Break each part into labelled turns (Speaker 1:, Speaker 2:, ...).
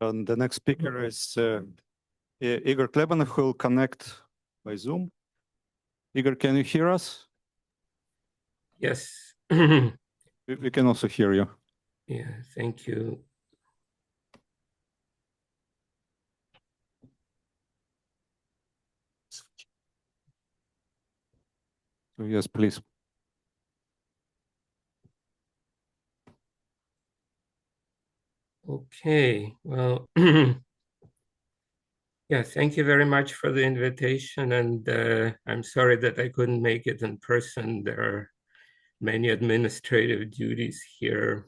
Speaker 1: And the next speaker is Igor Klebanov, who will connect by Zoom. Igor, can you hear us?
Speaker 2: Yes.
Speaker 1: We can also hear you.
Speaker 2: Yeah, thank you.
Speaker 1: So yes, please.
Speaker 2: Okay, well, yeah, thank you very much for the invitation. And I'm sorry that I couldn't make it in person. There are many administrative duties here.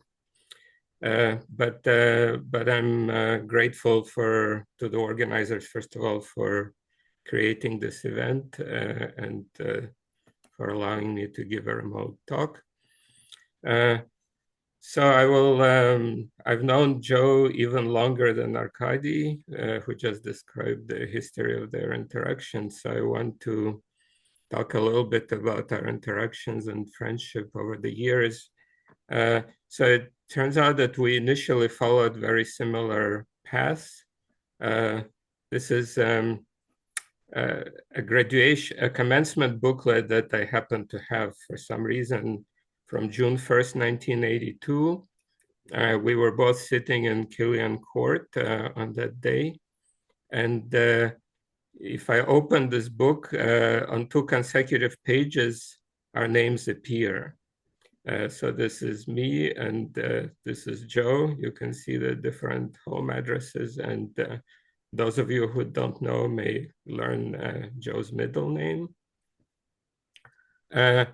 Speaker 2: But I'm grateful to the organizers, first of all, for creating this event and for allowing me to give a remote talk. So I've known Joe even longer than Arkady, who just described the history of their interactions. So I want to talk a little bit about our interactions and friendship over the years. So it turns out that we initially followed very similar paths. This is a commencement booklet that I happen to have for some reason from June 1st, 1982. We were both sitting in Killian Court on that day. And if I open this book, on 2 consecutive pages, our names appear. So this is me and this is Joe. You can see the different home addresses, and those of you who don't know may learn Joe's middle name. But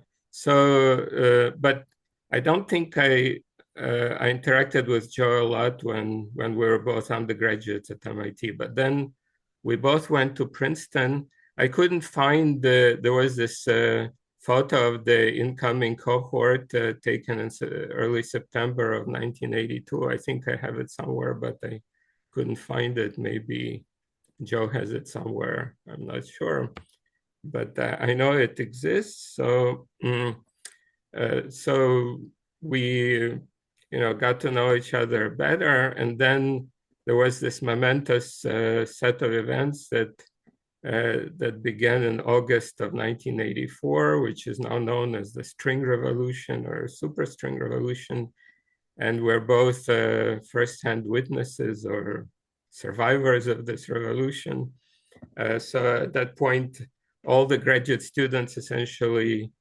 Speaker 2: I don't think I interacted with Joe a lot when we were both undergraduates at MIT. But then we both went to Princeton. I couldn't find there was this photo of the incoming cohort taken in early September of 1982. I think I have it somewhere, but I couldn't find it. Maybe Joe has it somewhere. I'm not sure, but I know it exists. So we, got to know each other better, and then there was this momentous set of events that began in August of 1984, which is now known as the String Revolution or Superstring Revolution. And we're both firsthand witnesses or survivors of this revolution. So at that point, all the graduate students essentially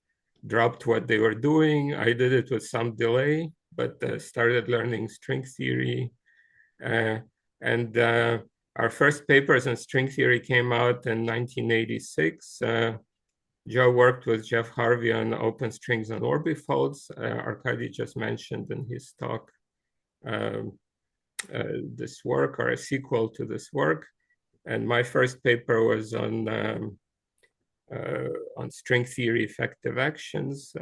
Speaker 2: dropped what they were doing. I did it with some delay, but started learning string theory. And our first papers on string theory came out in 1986. Joe worked with Jeff Harvey on open strings and orbifolds. Arkady just mentioned in his talk this work, or a sequel to this work. And my first paper was on string theory effective actions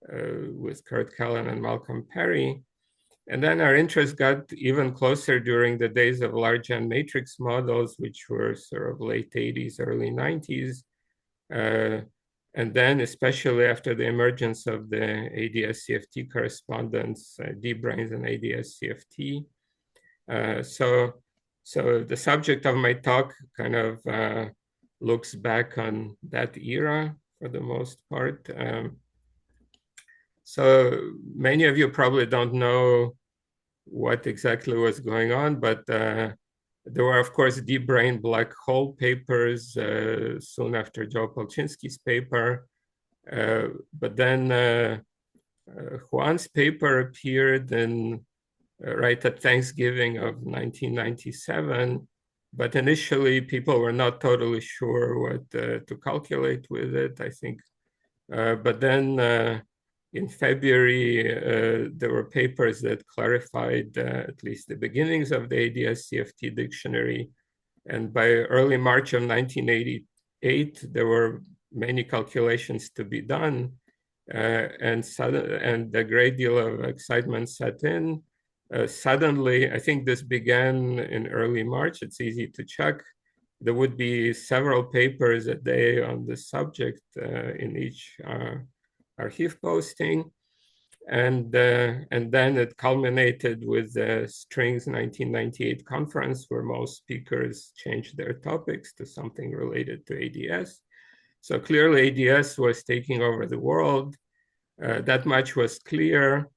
Speaker 2: with Kurt Callan and Malcolm Perry. And then our interest got even closer during the days of large N matrix models, which were sort of late 80s, early 90s. And then especially after the emergence of the ADS-CFT correspondence, D-branes and ADS-CFT. So the subject of my talk kind of looks back on that era for the most part. So many of you probably don't know what exactly was going on, but there were, of course, deep brain black hole papers soon after Joe Palczynski's paper. But then Juan's paper appeared right at Thanksgiving of 1997. But initially, people were not totally sure what to calculate with it, I think. But then in February, there were papers that clarified at least the beginnings of the ADS-CFT dictionary. And by early March of 1988, there were many calculations to be done. And a great deal of excitement set in. Suddenly, I think this began in early March, it's easy to check. There would be several papers a day on this subject in each archive posting. And then it culminated with the Strings 1998 conference, where most speakers changed their topics to something related to ADS. So clearly ADS was taking over the world. That much was clear.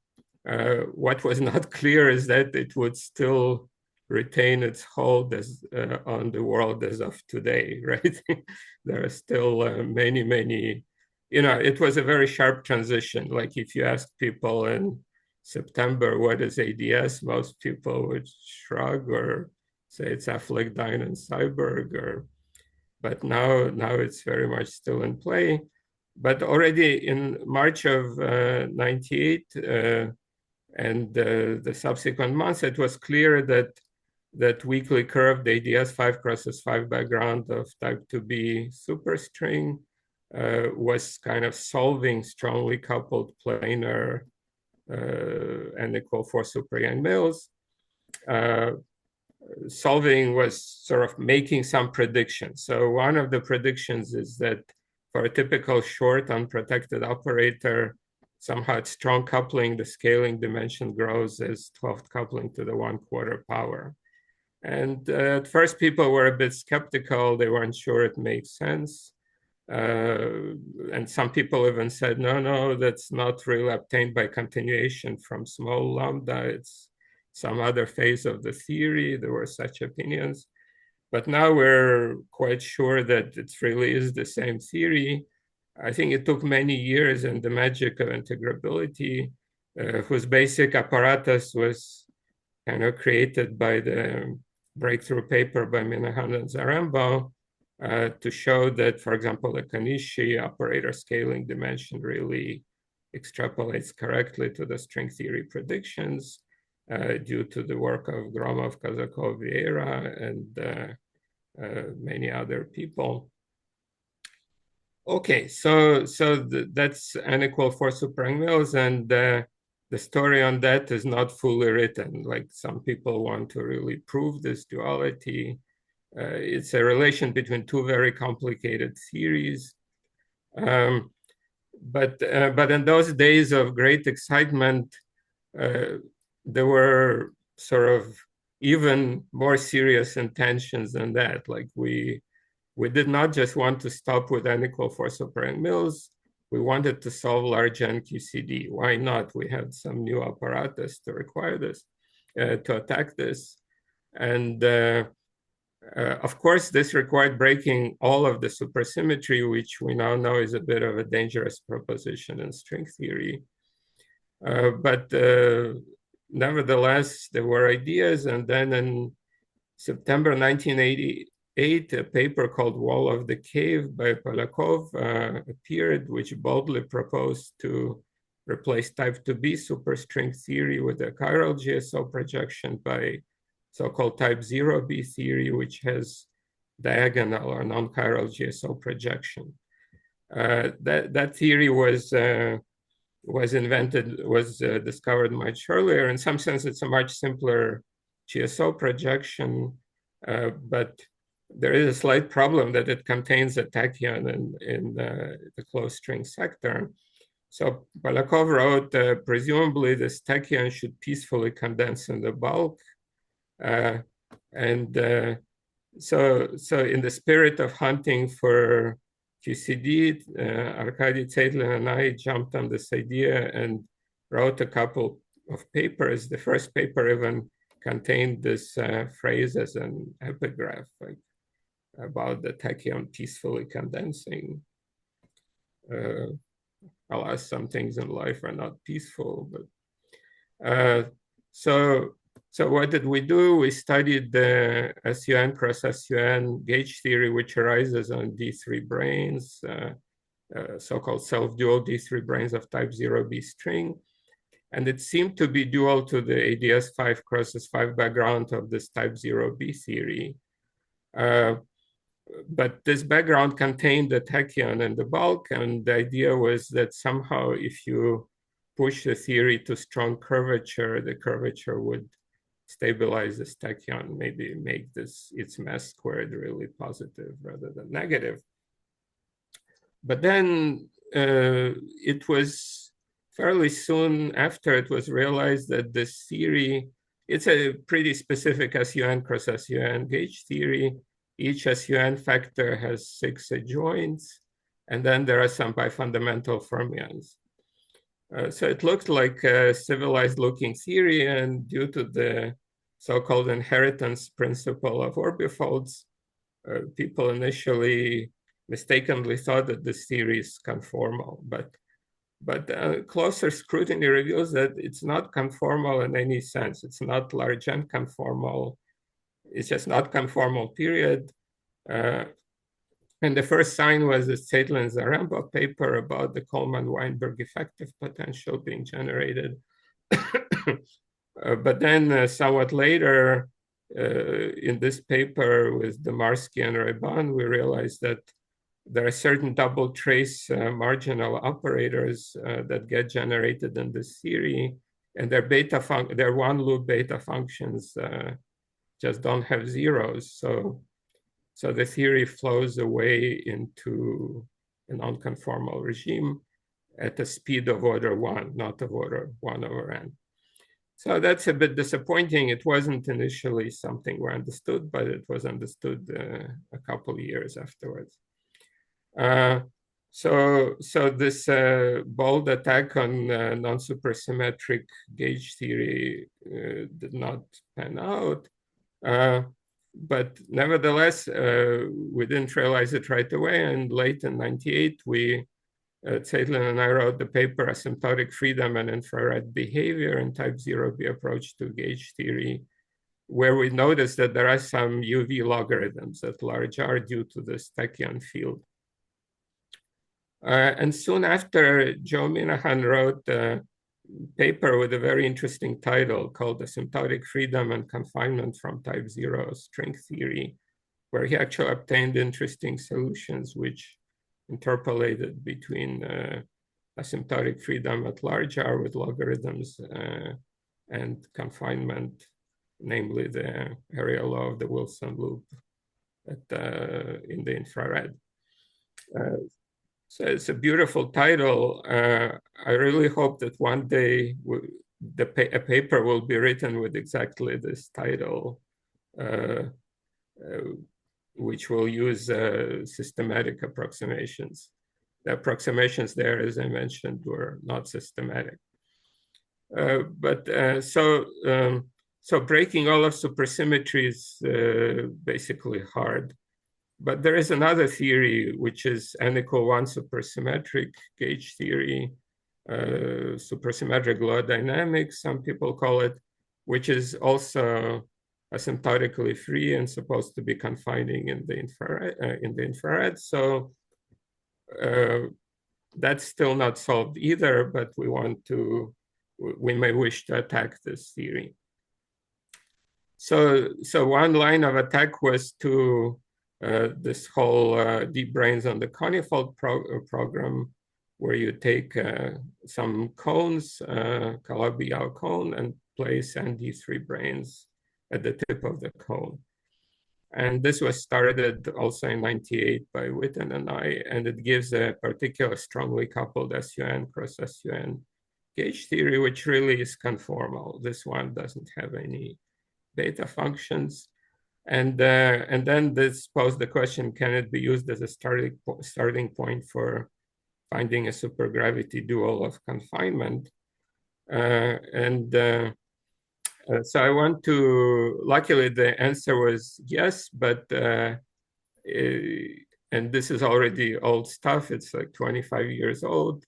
Speaker 2: What was not clear is that it would still retain its hold on the world as of today, right? There are still many, it was a very sharp transition. Like if you ask people in September, what is ADS? Most people would shrug or say it's Affleck-Dine and Cyborg, but now it's very much still in play. But already in March of 98 and the subsequent months, it was clear that weakly curved ADS 5x5 background of type 2B superstring was kind of solving strongly coupled planar n=4 super-Yang mills. Solving was sort of making some predictions. So one of the predictions is that for a typical short unprotected operator, somehow at strong coupling, the scaling dimension grows as 12th coupling to the 1/4 power. And at first people were a bit skeptical. They weren't sure it makes sense. And some people even said, no, that's not really obtained by continuation from small lambda. It's some other phase of the theory. There were such opinions. But now we're quite sure that it really is the same theory. I think it took many years and the magic of integrability, whose basic apparatus was kind of created by the breakthrough paper by Minahan and Zaremba, to show that, for example, the Kanishi operator scaling dimension really extrapolates correctly to the string theory predictions due to the work of Gromov, Kazakov, Vieira, and many other people. Okay, so that's n=4 super-Yang mills, and the story on that is not fully written. Like some people want to really prove this duality. It's a relation between two very complicated theories. But in those days of great excitement, there were sort of even more serious intentions than that. Like we did not just want to stop with n=4 super-Yang mills. We wanted to solve large NQCD. Why not? We had some new apparatus to require this, to attack this. And of course, this required breaking all of the supersymmetry, which we now know is a bit of a dangerous proposition in string theory. But nevertheless, there were ideas. And then in September 1988, a paper called Wall of the Cave by Polakov appeared, which boldly proposed to replace type 2B superstring theory with a chiral GSO projection by so-called type 0B theory, which has diagonal or non-chiral GSO projection. That theory was discovered much earlier. In some sense, it's a much simpler GSO projection, but there is a slight problem that it contains a tachyon in the closed string sector. So Polakov wrote, presumably this tachyon should peacefully condense in the bulk. So in the spirit of hunting for QCD, Arkady Tseitlin and I jumped on this idea and wrote a couple of papers. The first paper even contained this phrase as an epigraph, like about the tachyon peacefully condensing. Alas, some things in life are not peaceful, but so what did we do? We studied the SUN cross SUN gauge theory, which arises on D3 branes, so-called self-dual D3 branes of type 0B string. And it seemed to be dual to the ADS 5x5 background of this type 0B theory. But this background contained the tachyon in the bulk, and the idea was that somehow if you push the theory to strong curvature, the curvature would stabilize this tachyon, maybe make its mass squared really positive rather than negative. But then it was fairly soon after, it was realized that this theory, it's a pretty specific SUN cross SUN gauge theory. Each SUN factor has 6 adjoints, and then there are some bifundamental fermions. So it looked like a civilized looking theory, and due to the so-called inheritance principle of orbifolds, people initially mistakenly thought that this theory is conformal, but closer scrutiny reveals that it's not conformal in any sense. It's not large N conformal. It's just not conformal, period. And the first sign was the Zeitlin-Zaremba paper about the Coleman-Weinberg effective potential being generated. But then somewhat later, in this paper with Demarsky and Reban, we realized that there are certain double trace marginal operators that get generated in this theory, and their one loop beta functions just don't have zeros. So the theory flows away into a non-conformal regime at a speed of order 1, not of order 1 over n. So that's a bit disappointing. It wasn't initially something we understood, but it was understood a couple of years afterwards. So this bold attack on non-supersymmetric gauge theory did not pan out. But nevertheless, we didn't realize it right away. And late in '98, Zeitlin and I wrote the paper Asymptotic Freedom and Infrared Behavior in Type 0b Approach to Gauge Theory, where we noticed that there are some UV logarithms at large R due to the Stackian field. And soon after, Joe Minahan wrote a paper with a very interesting title called Asymptotic Freedom and Confinement from Type 0 String Theory, where he actually obtained interesting solutions which interpolated between asymptotic freedom at large R with logarithms and confinement, namely the area law of the Wilson loop in the infrared. So it's a beautiful title. I really hope that one day a paper will be written with exactly this title, which will use systematic approximations. The approximations there, as I mentioned, were not systematic. So breaking all of supersymmetry is basically hard. But there is another theory, which is N=1 supersymmetric gauge theory, supersymmetric law dynamics, some people call it, which is also asymptotically free and supposed to be confining in the infrared. So that's still not solved either, but we may wish to attack this theory. So one line of attack was to this whole deep brains on the conifold program, where you take some cones, Calabi-Yau cone, and place ND3 brains at the tip of the cone. And this was started also in '98 by Witten and I, and it gives a particular strongly coupled SUN cross SUN gauge theory, which really is conformal. This one doesn't have any beta functions. And then this posed the question, can it be used as a starting point for finding a supergravity dual of confinement? So I want to, luckily the answer was yes, but, and this is already old stuff, it's like 25 years old,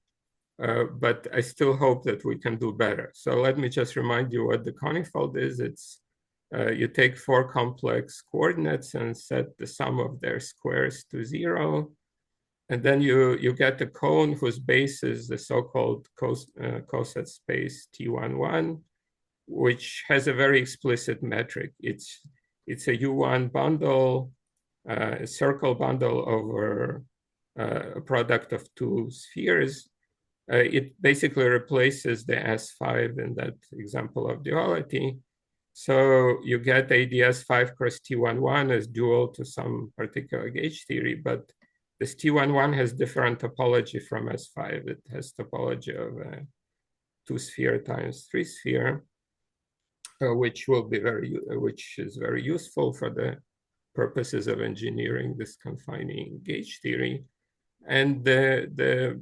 Speaker 2: but I still hope that we can do better. So let me just remind you what the conifold is. It's, you take 4 complex coordinates and set the sum of their squares to 0. And then you get a cone whose base is the so-called coset space T11, which has a very explicit metric. It's a U1 bundle, a circle bundle over a product of 2 spheres. It basically replaces the S5 in that example of duality. So you get ADS5 cross T11 as dual to some particular gauge theory, but this T11 has different topology from S5. It has topology of a 2-sphere times 3-sphere, which is very useful for the purposes of engineering this confining gauge theory. And the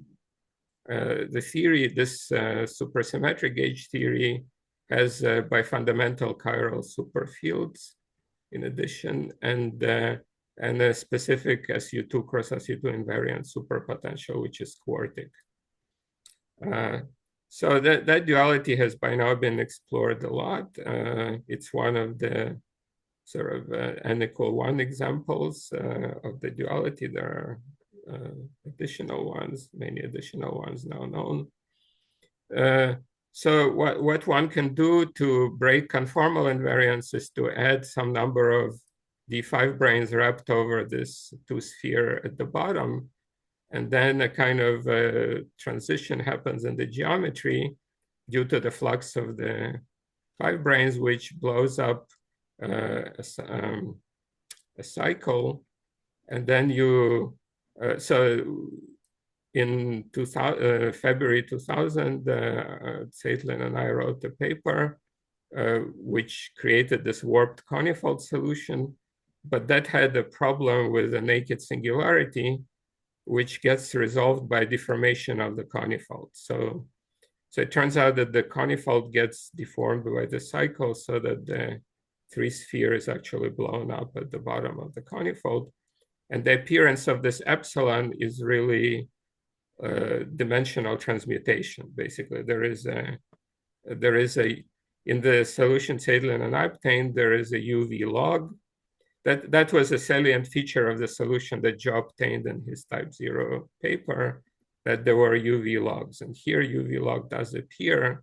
Speaker 2: theory, this supersymmetric gauge theory, has bifundamental chiral superfields in addition, and a specific SU2 cross SU2 invariant superpotential, which is quartic. So that duality has by now been explored a lot. It's one of the sort of n=1 examples of the duality. There are additional ones, many additional ones now known. So what one can do to break conformal invariance is to add some number of D5 branes wrapped over this 2-sphere at the bottom. And then a kind of transition happens in the geometry due to the flux of the 5 branes, which blows up a cycle. And then you, so in February 2000, Zeitlin and I wrote a paper which created this warped conifold solution, but that had a problem with a naked singularity, which gets resolved by deformation of the conifold. So it turns out that the conifold gets deformed by the cycle so that the 3-sphere is actually blown up at the bottom of the conifold. And the appearance of this epsilon is really dimensional transmutation. Basically, there is a in the solution Zeitlin and I obtained, there is a UV log. That was a salient feature of the solution that Joe obtained in his type 0 paper, that there were UV logs. And here UV log does appear,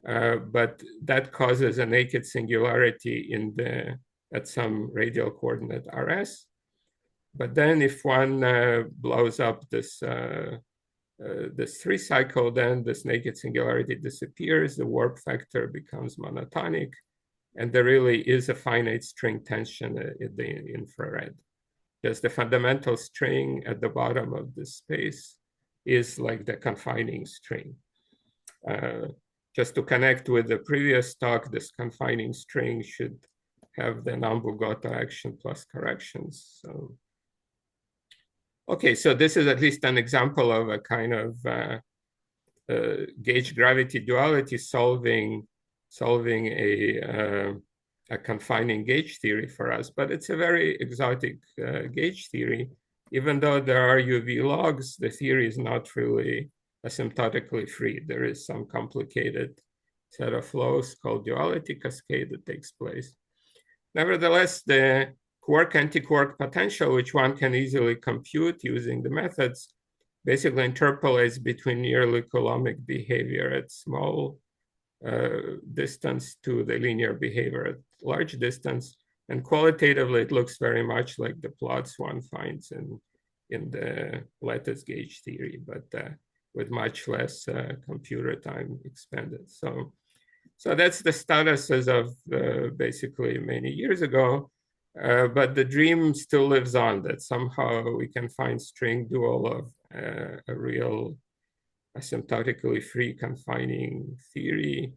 Speaker 2: but that causes a naked singularity at some radial coordinate RS. But then if one blows up this 3-cycle, then this naked singularity disappears, the warp factor becomes monotonic, and there really is a finite string tension in the infrared. Because the fundamental string at the bottom of this space is like the confining string. Just to connect with the previous talk, this confining string should have the Nambu-Goto action plus corrections. So, okay, so this is at least an example of a kind of gauge gravity duality solving a confining gauge theory for us, but it's a very exotic gauge theory. Even though there are UV logs, the theory is not really asymptotically free. There is some complicated set of flows called duality cascade that takes place. Nevertheless, the quark-anti-quark potential, which one can easily compute using the methods, basically interpolates between nearly Coulombic behavior at small distance to the linear behavior at large distance. And qualitatively, it looks very much like the plots one finds in the lattice gauge theory, but with much less computer time expended. So that's the status as of basically many years ago. But the dream still lives on, that somehow we can find string dual of a real asymptotically free confining theory,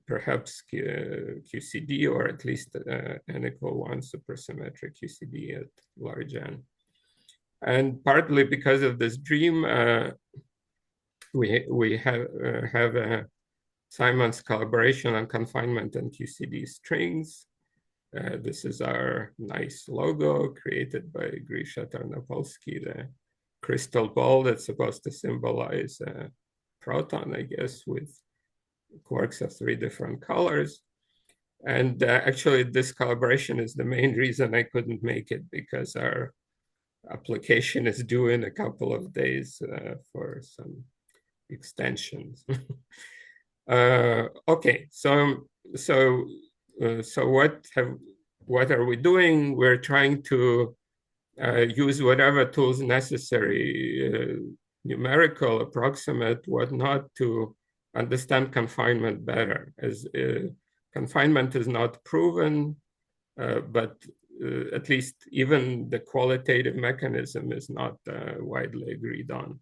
Speaker 2: perhaps QCD, or at least n=1 supersymmetric QCD at large n. And partly because of this dream, we have Simon's collaboration on confinement and QCD strings. This is our nice logo created by Grisha Tarnopolsky, the crystal ball that's supposed to symbolize a proton, I guess, with quarks of 3 different colors. And actually, this collaboration is the main reason I couldn't make it, because our application is due in a couple of days for some extensions. Okay, so what are we doing? We're trying to use whatever tools necessary, numerical, approximate, whatnot, to understand confinement better. As confinement is not proven, but at least even the qualitative mechanism is not widely agreed on.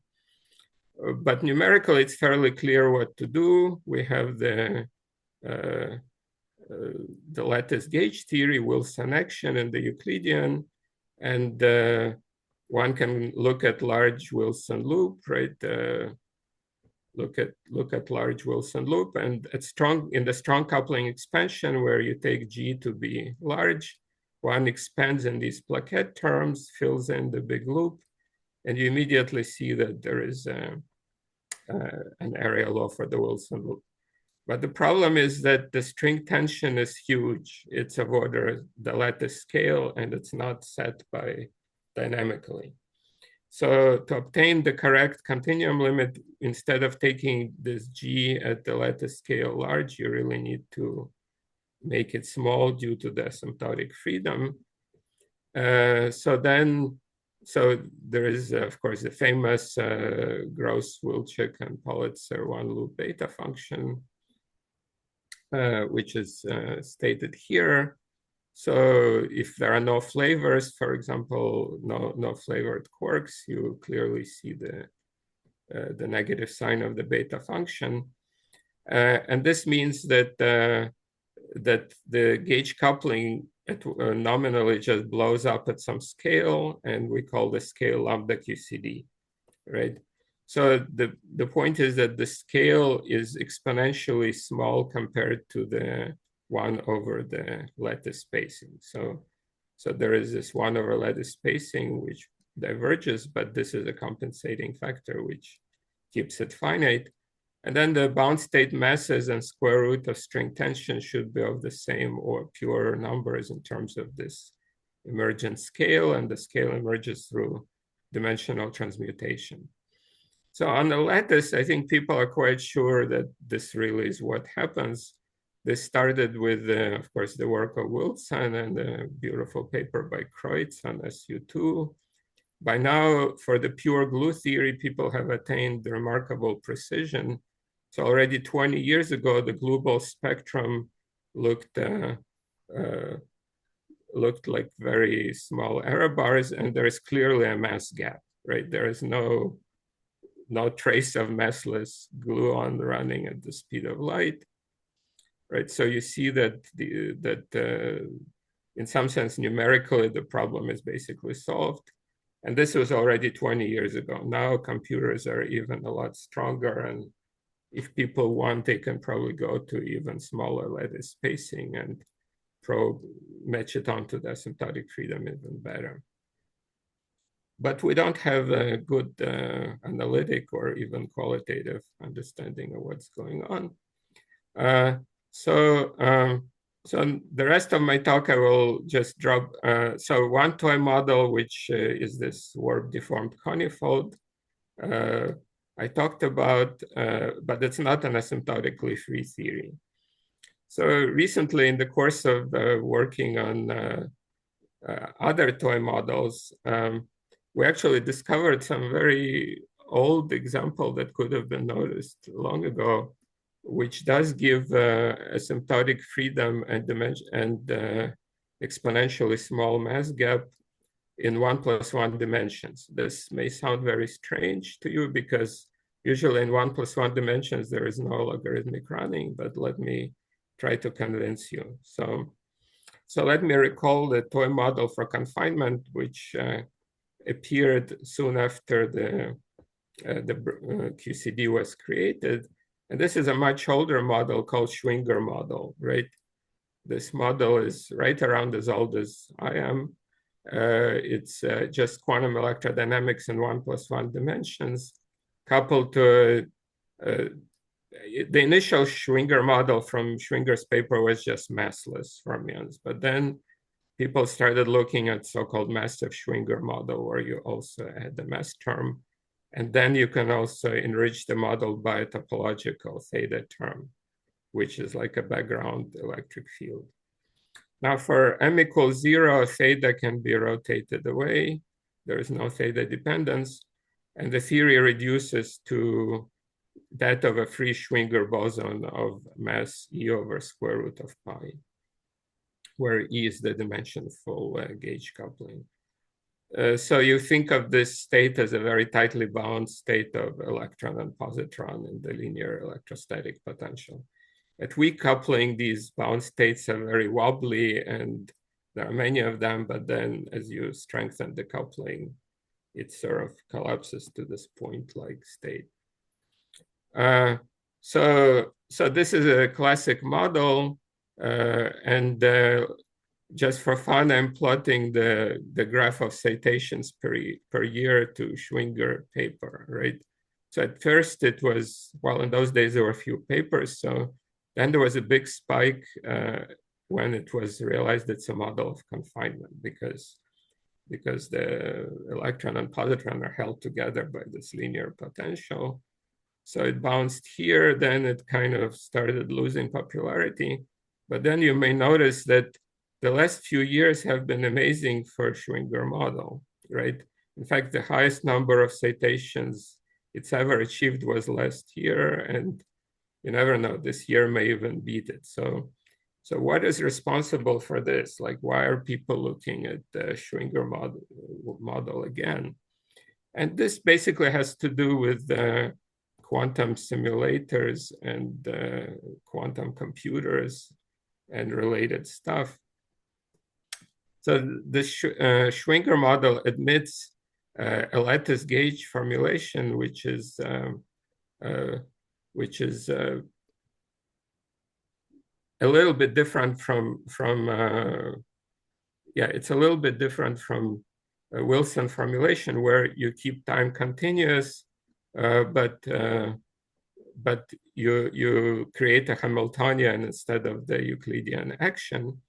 Speaker 2: But numerically, it's fairly clear what to do. We have the lattice gauge theory, Wilson action, and the Euclidean, and one can look at large Wilson loop, right? Look at large Wilson loop, and in the strong coupling expansion, where you take G to be large, one expands in these plaquette terms, fills in the big loop, and you immediately see that there is an area law for the Wilson loop. But the problem is that the string tension is huge. It's of order the lattice scale, and it's not set by dynamically. So to obtain the correct continuum limit, instead of taking this G at the lattice scale large, you really need to make it small due to the asymptotic freedom. So there is, of course, the famous Gross, Wilczek, and Politzer one-loop beta function, which is stated here. So if there are no flavors, for example, no flavored quarks, you clearly see the negative sign of the beta function. And this means that the gauge coupling nominally just blows up at some scale, and we call the scale lambda QCD, right? So the point is that the scale is exponentially small compared to the 1 over the lattice spacing. So there is this 1 over lattice spacing which diverges, but this is a compensating factor which keeps it finite. And then the bound state masses and square root of string tension should be of the same or pure numbers in terms of this emergent scale, and the scale emerges through dimensional transmutation. So on the lattice, I think people are quite sure that this really is what happens. This started with, of course, the work of Wilson and a beautiful paper by Kreutz on SU2. By now, for the pure glue theory, people have attained remarkable precision. So already 20 years ago, the glue ball spectrum looked like very small error bars, and there is clearly a mass gap, right? There is no trace of massless gluon running at the speed of light, right? So you see that in some sense, numerically, the problem is basically solved. And this was already 20 years ago. Now computers are even a lot stronger, and if people want, they can probably go to even smaller lattice spacing and match it onto the asymptotic freedom even better. But we don't have a good analytic or even qualitative understanding of what's going on. So the rest of my talk, I will just drop. So one toy model, which is this warp-deformed conifold, I talked about, but it's not an asymptotically free theory. So recently, in the course of working on other toy models, we actually discovered some very old example that could have been noticed long ago, which does give asymptotic freedom and dimension and exponentially small mass gap in 1+1 dimensions. This may sound very strange to you because usually in 1+1 dimensions, there is no logarithmic running, but let me try to convince you. So let me recall the toy model for confinement, which appeared soon after the QCD was created. And this is a much older model called Schwinger model, right? This model is right around as old as I am. It's just quantum electrodynamics in 1+1 dimensions, coupled to the initial Schwinger model from Schwinger's paper was just massless fermions, but then people started looking at so-called massive Schwinger model, where you also add the mass term, and then you can also enrich the model by a topological theta term, which is like a background electric field. Now for m equals 0, theta can be rotated away. There is no theta dependence, and the theory reduces to that of a free Schwinger boson of mass E over square root of pi, where E is the dimensionful gauge coupling. So you think of this state as a very tightly bound state of electron and positron in the linear electrostatic potential. At weak coupling, these bound states are very wobbly, and there are many of them, but then as you strengthen the coupling, it sort of collapses to this point-like state. So this is a classic model, and just for fun, I'm plotting the graph of citations per year to Schwinger paper, right? So at first it was, well, in those days there were a few papers. So then there was a big spike when it was realized it's a model of confinement because the electron and positron are held together by this linear potential. So it bounced here, then it kind of started losing popularity. But then you may notice that the last few years have been amazing for Schwinger model, right? In fact, the highest number of citations it's ever achieved was last year, and you never know, this year may even beat it. So what is responsible for this? Like, why are people looking at the Schwinger model again? And this basically has to do with quantum simulators and quantum computers and related stuff. So the Schwinger model admits a lattice gauge formulation, which is a little bit different from it's a little bit different from a Wilson formulation, where you keep time continuous, but you create a Hamiltonian instead of the Euclidean action.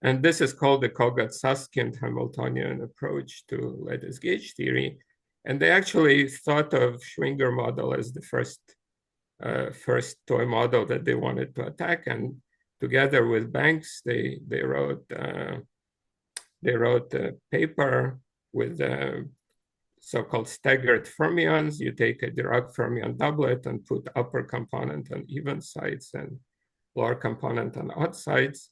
Speaker 2: And this is called the Kogat-Susskind Hamiltonian approach to lattice gauge theory. And they actually thought of Schwinger model as the first toy model that they wanted to attack. And together with Banks, they wrote a paper with so-called staggered fermions. You take a Dirac fermion doublet and put upper component on even sides and lower component on odd sides.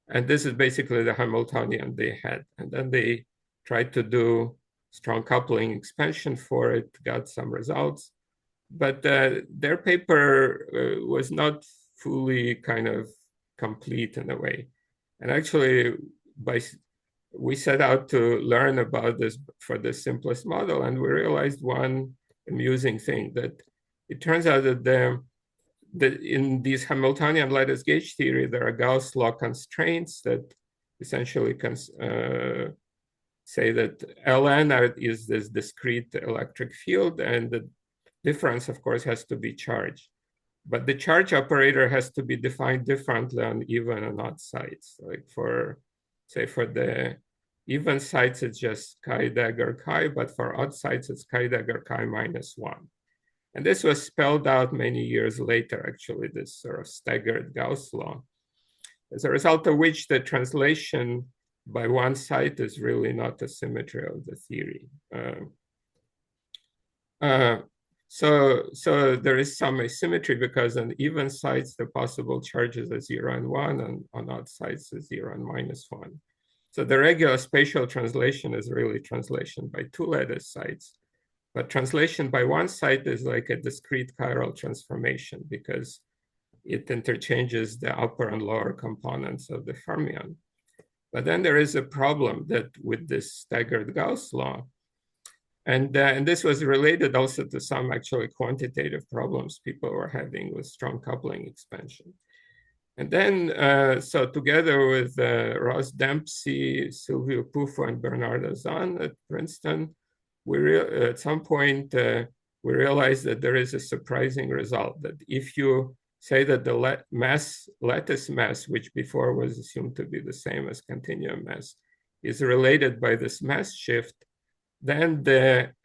Speaker 2: And this is basically the Hamiltonian they had. And then they tried to do strong coupling expansion for it, got some results. But their paper was not fully kind of complete in a way. And actually, we set out to learn about this for the simplest model, and we realized one amusing thing, that it turns out that in these Hamiltonian lattice gauge theory, there are Gauss law constraints that essentially say that Ln is this discrete electric field, and the difference, of course, has to be charged. But the charge operator has to be defined differently on even and odd sides. Like for the even sides, it's just chi dagger chi, but for odd sides, it's chi dagger chi minus 1. And this was spelled out many years later, actually, this sort of staggered Gauss law, as a result of which the translation by one side is really not a symmetry of the theory. So there is some asymmetry, because on even sides, the possible charges are 0 and 1, and on odd sides, is 0 and minus 1. So the regular spatial translation is really translation by two lattice sides. But translation by one side is like a discrete chiral transformation, because it interchanges the upper and lower components of the fermion. But then there is a problem that with this staggered Gauss law, and this was related also to some actually quantitative problems people were having with strong coupling expansion. And then, so together with Ross Dempsey, Silvio Pufo, and Bernard Azan at Princeton, at some point, we realized that there is a surprising result, that if you say that the lattice mass, which before was assumed to be the same as continuum mass, is related by this mass shift, then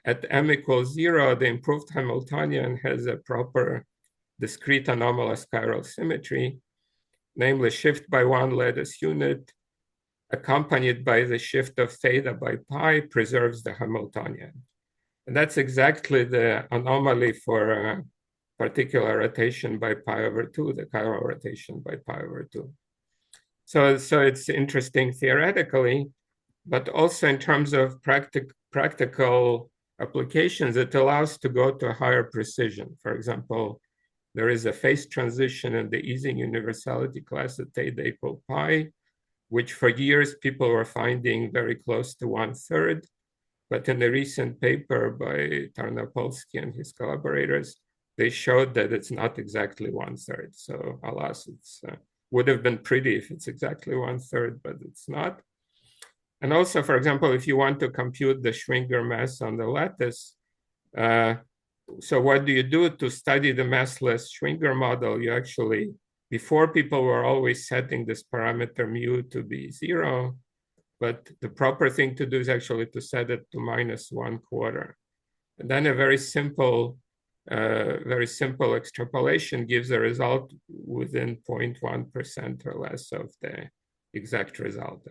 Speaker 2: at m equals 0, the improved Hamiltonian has a proper discrete anomalous chiral symmetry, namely shift by one lattice unit accompanied by the shift of theta by pi preserves the Hamiltonian. And that's exactly the anomaly for particular rotation by pi over 2, the chiral rotation by pi over 2. So it's interesting theoretically, but also in terms of practical applications, it allows to go to a higher precision. For example, there is a phase transition in the Ising universality class at theta equal pi, which for years people were finding very close to 1/3. But in a recent paper by Tarnopolsky and his collaborators, they showed that it's not exactly 1/3. So alas, it's would have been pretty if it's exactly 1/3, but it's not. And also, for example, if you want to compute the Schwinger mass on the lattice, so what do you do to study the massless Schwinger model? You actually, before people were always setting this parameter mu to be 0, but the proper thing to do is actually to set it to -1/4. And then a very simple extrapolation gives a result within 0.1% or less of the exact result.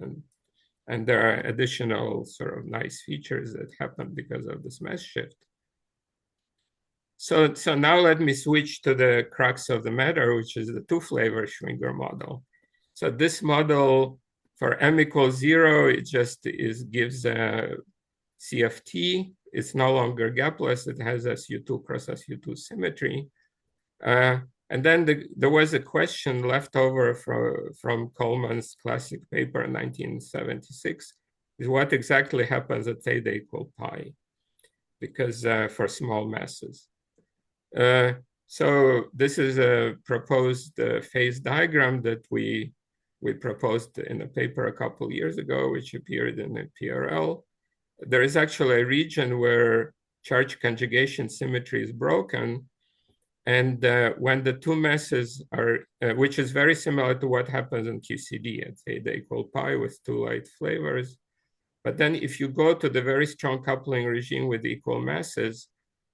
Speaker 2: And there are additional sort of nice features that happen because of this mass shift. So now let me switch to the crux of the matter, which is the two-flavor Schwinger model. So this model for m equals 0, it just gives a CFT. It's no longer gapless. It has SU2 cross SU2 symmetry. And then there was a question left over from Coleman's classic paper in 1976, is what exactly happens at theta equal pi, because for small masses. So this is a proposed phase diagram that we proposed in a paper a couple years ago, which appeared in the PRL. There is actually a region where charge conjugation symmetry is broken. And when the two masses are, which is very similar to what happens in QCD at theta equal pi with two light flavors. But then if you go to the very strong coupling regime with equal masses,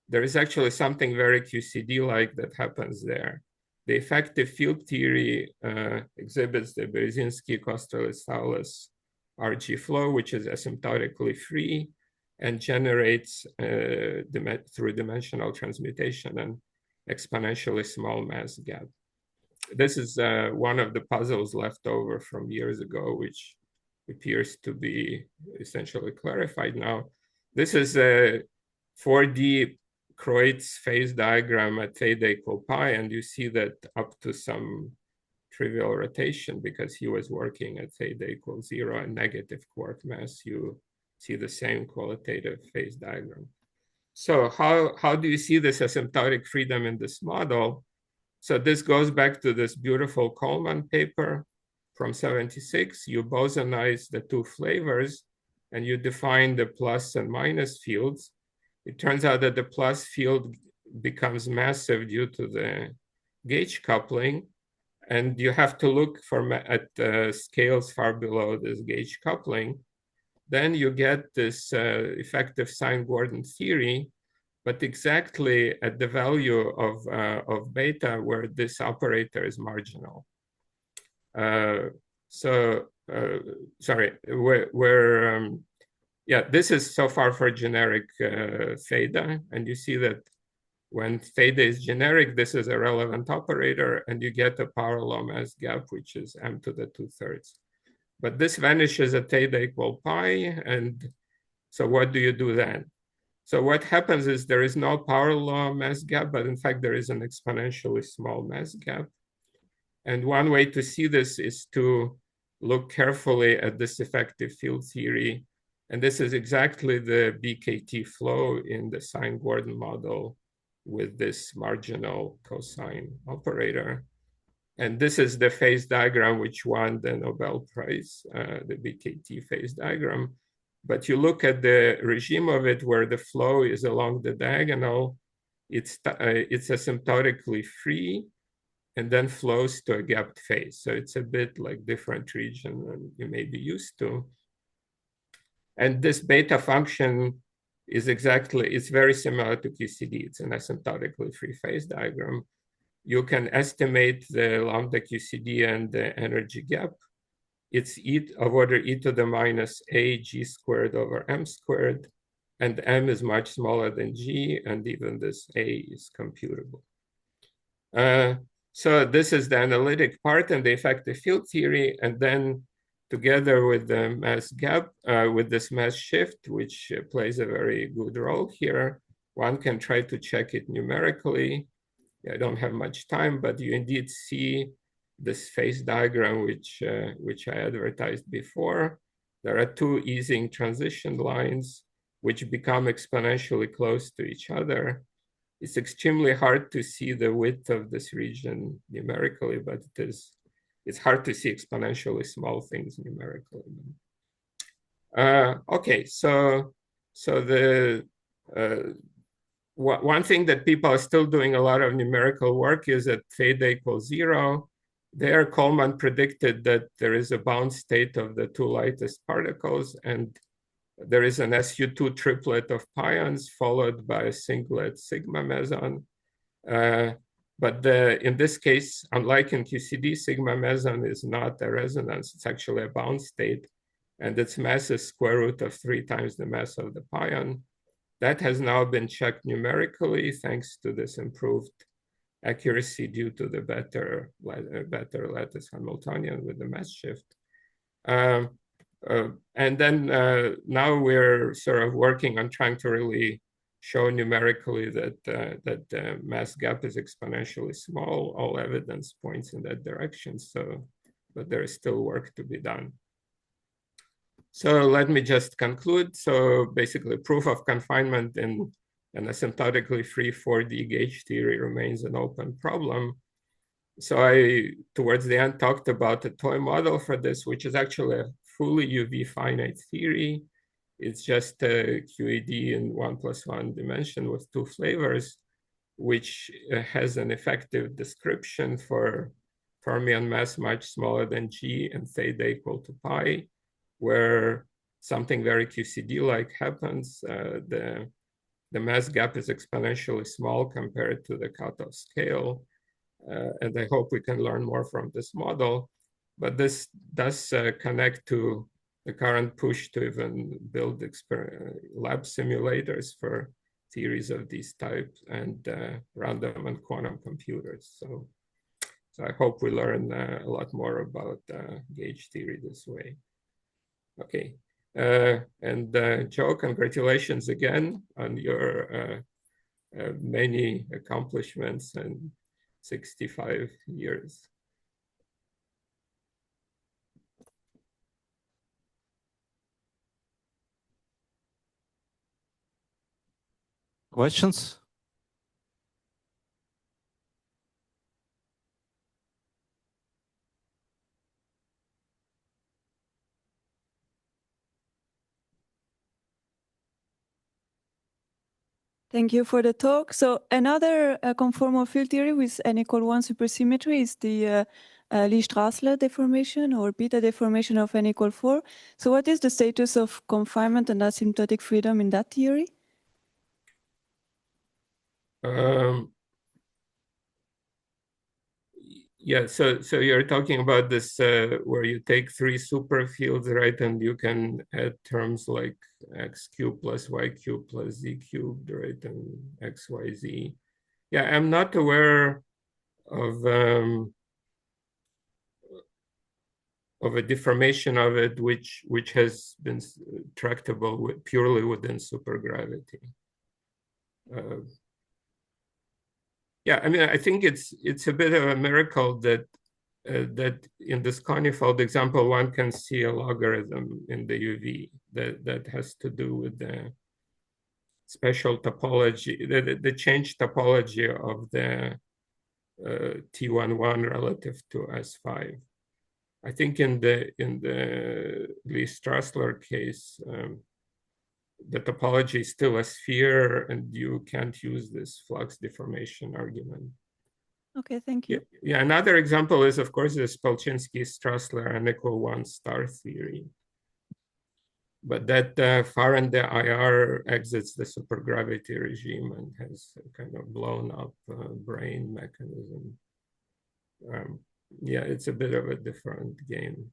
Speaker 2: there is actually something very QCD-like that happens there. The effective field theory exhibits the Brzezinski-Kosterlitz-Thouless RG flow, which is asymptotically free and generates through dimensional transmutation and exponentially small mass gap. This is one of the puzzles left over from years ago, which appears to be essentially clarified now. This is a 4D Kreutz phase diagram at theta equal pi, and you see that up to some trivial rotation, because he was working at theta equals 0 and negative quark mass, you see the same qualitative phase diagram. So how do you see this asymptotic freedom in this model? So this goes back to this beautiful Coleman paper from 76. You bosonize the two flavors and you define the plus and minus fields. It turns out that the plus field becomes massive due to the gauge coupling, and you have to look at scales far below this gauge coupling. Then you get this effective Sine-Gordon theory, but exactly at the value of beta where this operator is marginal. Yeah, this is so far for generic theta, and you see that when theta is generic, this is a relevant operator, and you get a power law mass gap, which is m to the 2/3. But this vanishes at theta equal pi, and so what do you do then? So what happens is there is no power law mass gap, but in fact there is an exponentially small mass gap. And one way to see this is to look carefully at this effective field theory. And this is exactly the BKT flow in the Sine-Gordon model with this marginal cosine operator. And this is the phase diagram which won the Nobel Prize, the BKT phase diagram. But you look at the regime of it where the flow is along the diagonal, it's asymptotically free and then flows to a gapped phase. So it's a bit like different region than you may be used to. And this beta function is it's very similar to QCD. It's an asymptotically free phase diagram. You can estimate the lambda QCD and the energy gap. It's of order e to the minus a g squared over m squared, and m is much smaller than g, and even this a is computable. So this is the analytic part and the effective field theory, and then together with the mass gap, with this mass shift, which plays a very good role here. One can try to check it numerically. I don't have much time, but you indeed see this phase diagram, which I advertised before. There are two easing transition lines, which become exponentially close to each other. It's extremely hard to see the width of this region numerically, but it's hard to see exponentially small things numerically. Okay, so the one thing that people are still doing a lot of numerical work is at theta equals 0. There, Coleman predicted that there is a bound state of the two lightest particles, and there is an SU2 triplet of pions followed by a singlet sigma meson. But in this case, unlike in QCD, sigma meson is not a resonance. It's actually a bound state, and its mass is square root of 3 times the mass of the pion. That has now been checked numerically thanks to this improved accuracy due to the better lattice Hamiltonian with the mass shift. And then now we're sort of working on trying to really show numerically that the mass gap is exponentially small. All evidence points in that direction. But there is still work to be done. So let me just conclude. So basically, proof of confinement in an asymptotically free 4D gauge theory remains an open problem. So I, towards the end, talked about a toy model for this, which is actually a fully UV finite theory. It's just a QED in 1+1 dimension with 2 flavors, which has an effective description for fermion mass much smaller than G and theta equal to pi, where something very QCD-like happens. The mass gap is exponentially small compared to the cutoff scale. And I hope we can learn more from this model. But this does connect to the current push to even build lab simulators for theories of these types and random and quantum computers. So I hope we learn a lot more about gauge theory this way. Okay, and Joe, congratulations again on your many accomplishments and 65 years.
Speaker 1: Questions?
Speaker 3: Thank you for the talk. So another conformal field theory with n=1 supersymmetry is the Lie-Strasser deformation or beta deformation of n=4. So what is the status of confinement and asymptotic freedom in that theory?
Speaker 2: Yeah, so you're talking about this where you take 3 superfields, right? And you can add terms like x cubed plus y cubed plus z cubed, right? And x, y, z. Yeah, I'm not aware of a deformation of it which has been tractable purely within supergravity. Yeah, I mean, I think it's a bit of a miracle that that in this conifold example, one can see a logarithm in the UV that has to do with the special topology, the change topology of the T11 relative to S5. I think in the Lie-Strasser case, the topology is still a sphere, and you can't use this flux deformation argument.
Speaker 3: Okay, thank you.
Speaker 2: Yeah, another example is, of course, the Spolchinski-Strasser n=1 star theory. But that far in the IR exits the supergravity regime and has a kind of blown up brain mechanism. Yeah, it's a bit of a different game.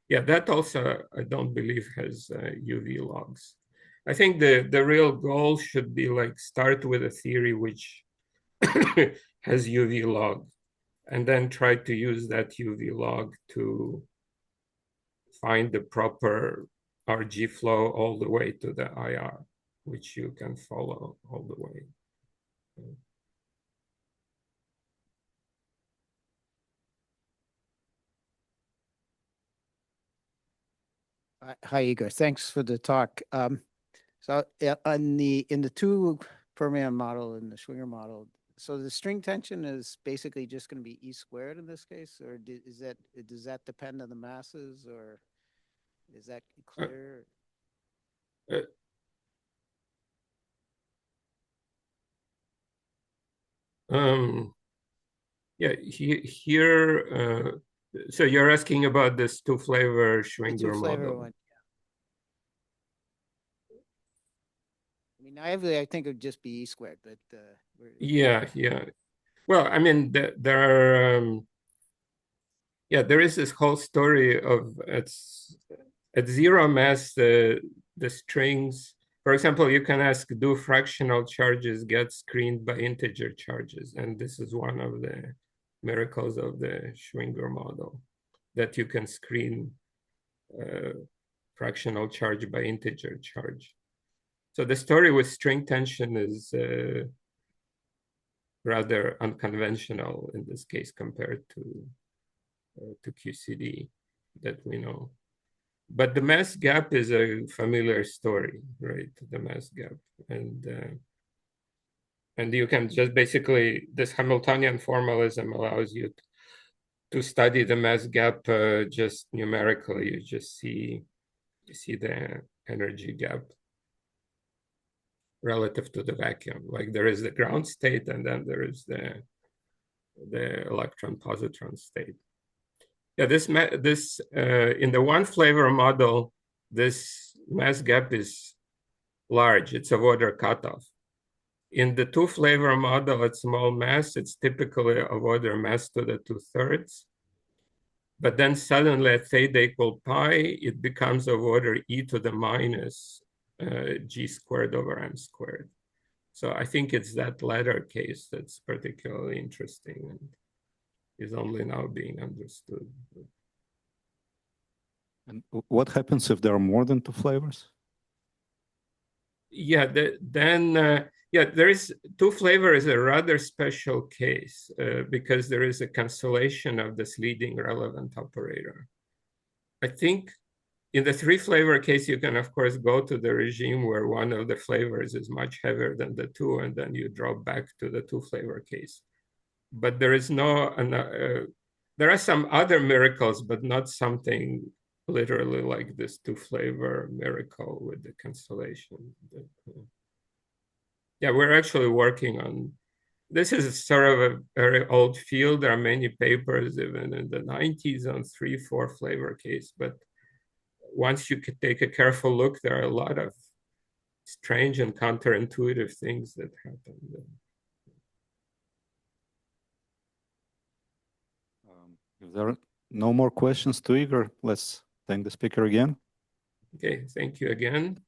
Speaker 2: Yeah, that also, I don't believe, has UV logs. I think the real goal should be like start with a theory which has UV log, and then try to use that UV log to find the proper RG flow all the way to the IR, which you can follow all the way.
Speaker 4: Hi, Igor. Thanks for the talk. So in the two fermion model and the Schwinger model, so the string tension is basically just going to be E squared in this case, or does that depend on the masses, or is that clear?
Speaker 2: Yeah, here, so you're asking about this two-flavor Schwinger model.
Speaker 4: One. I mean, I think it would just be E squared, but
Speaker 2: yeah. Well, I mean, there are there is this whole story of at zero mass the strings. For example, you can ask, do fractional charges get screened by integer charges? And this is one of the miracles of the Schwinger model, that you can screen fractional charge by integer charge. So the story with string tension is rather unconventional in this case compared to QCD that we know. But the mass gap is a familiar story, right? The mass gap. And you can just basically, this Hamiltonian formalism allows you to study the mass gap just numerically. You just see the energy gap relative to the vacuum. Like there is the ground state, and then there is the electron-positron state. Yeah, this in the one flavor model, this mass gap is large. It's a water cutoff. In the two flavor model at small mass, it's typically a water mass to the 2/3. But then suddenly at theta equal pi, it becomes a water e to the minus g squared over m squared. So I think it's that latter case that's particularly interesting and is only now being understood.
Speaker 1: And what happens if there are more than two flavors?
Speaker 2: Yeah, there is two flavor is a rather special case because there is a cancellation of this leading relevant operator. I think in the three flavor case, you can of course go to the regime where one of the flavors is much heavier than the two, and then you drop back to the two flavor case. But there is there are some other miracles, but not something literally like this two flavor miracle with the cancellation. Yeah, we're actually working on, this is sort of a very old field. There are many papers even in the 90s on 3-4 flavor case, but once you could take a careful look, there are a lot of strange and counterintuitive things that happen.
Speaker 1: If there are no more questions to Igor, let's thank the speaker again.
Speaker 2: Okay, thank you again.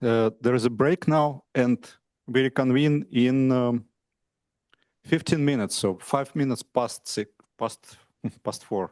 Speaker 1: There is a break now, and we reconvene in 15 minutes, so 5 minutes past 4.